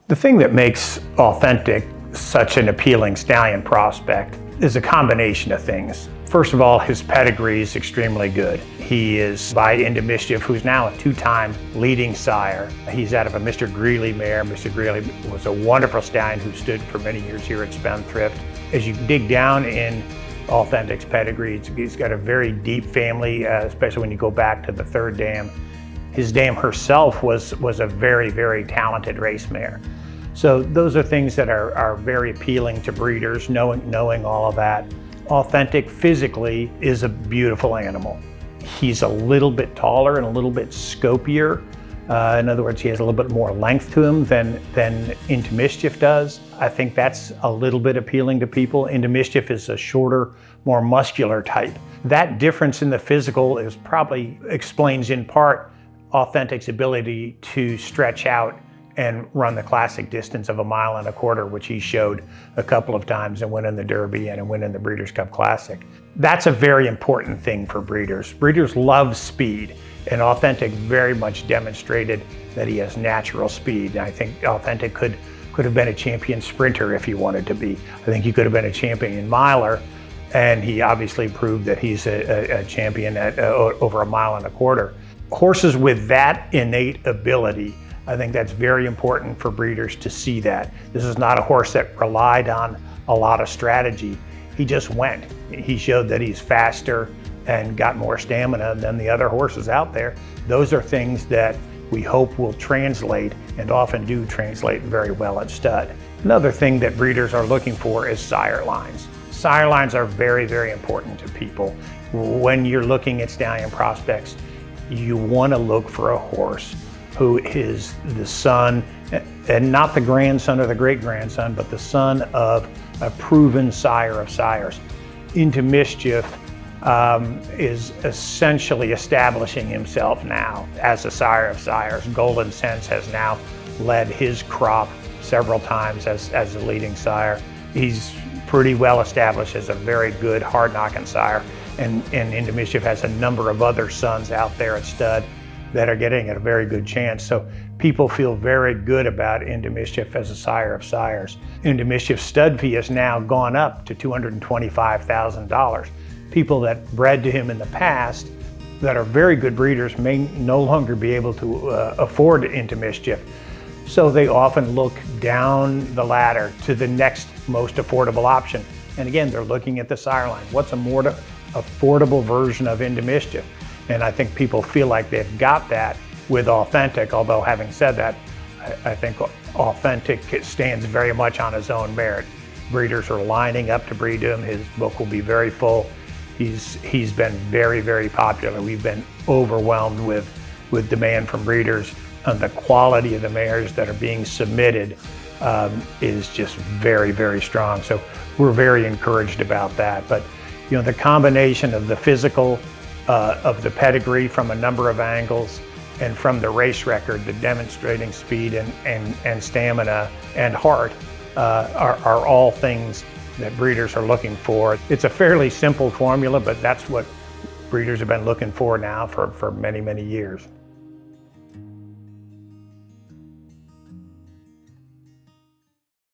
The thing that makes Authentic such an appealing stallion prospect is a combination of things. First of all, his pedigree is extremely good. He is by into Mischief, who's now a two-time leading sire. He's out of a Mr. Greeley mare. Mr. Greeley was a wonderful stallion who stood for many years here at Spendthrift. As you dig down in Authentic's pedigree, he's got a very deep family, especially when you go back to the third dam. His dam herself was a very, very talented race mare. So those are things that are very appealing to breeders, knowing all of that. Authentic physically is a beautiful animal. He's a little bit taller and a little bit scopier. In other words, he has a little bit more length to him than Into Mischief does. I think that's a little bit appealing to people. Into Mischief is a shorter, more muscular type. That difference in the physical probably explains in part Authentic's ability to stretch out and run the classic distance of 1.25 miles, which he showed a couple of times and win in the Derby and win in the Breeders' Cup Classic. That's a very important thing for breeders. Breeders love speed, and Authentic very much demonstrated that he has natural speed. And I think Authentic could have been a champion sprinter if he wanted to be. I think he could have been a champion miler, and he obviously proved that he's a champion at over 1.25 miles. Horses with that innate ability, I think that's very important for breeders to see that. This is not a horse that relied on a lot of strategy. He just went. He showed that he's faster and got more stamina than the other horses out there. Those are things that we hope will translate, and often do translate very well at stud. Another thing that breeders are looking for is sire lines. Sire lines are very, very important to people. When you're looking at stallion prospects, you want to look for a horse who is the son, and not the grandson or the great-grandson, but the son of a proven sire of sires. Into Mischief is essentially establishing himself now as a sire of sires. GOLDENCENTS has now led his crop several times as a leading sire. He's pretty well established as a very good hard-knocking sire, and Into Mischief has a number of other sons out there at stud that are getting a very good chance. So people feel very good about Into Mischief as a sire of sires. Into Mischief's stud fee has now gone up to $225,000. People that bred to him in the past that are very good breeders may no longer be able to afford Into Mischief. So they often look down the ladder to the next most affordable option. And again, they're looking at the sire line. What's a more affordable version of Into Mischief? And I think people feel like they've got that with Authentic, although having said that, I think Authentic stands very much on his own merit. Breeders are lining up to breed him. His book will be very full. He's been very, very popular. We've been overwhelmed with demand from breeders, and the quality of the mares that are being submitted is just very, very strong. So we're very encouraged about that. But you know, the combination of the physical, of the pedigree from a number of angles, and from the race record, the demonstrating speed and stamina and heart are all things that breeders are looking for. It's a fairly simple formula, but that's what breeders have been looking for now for many, many years.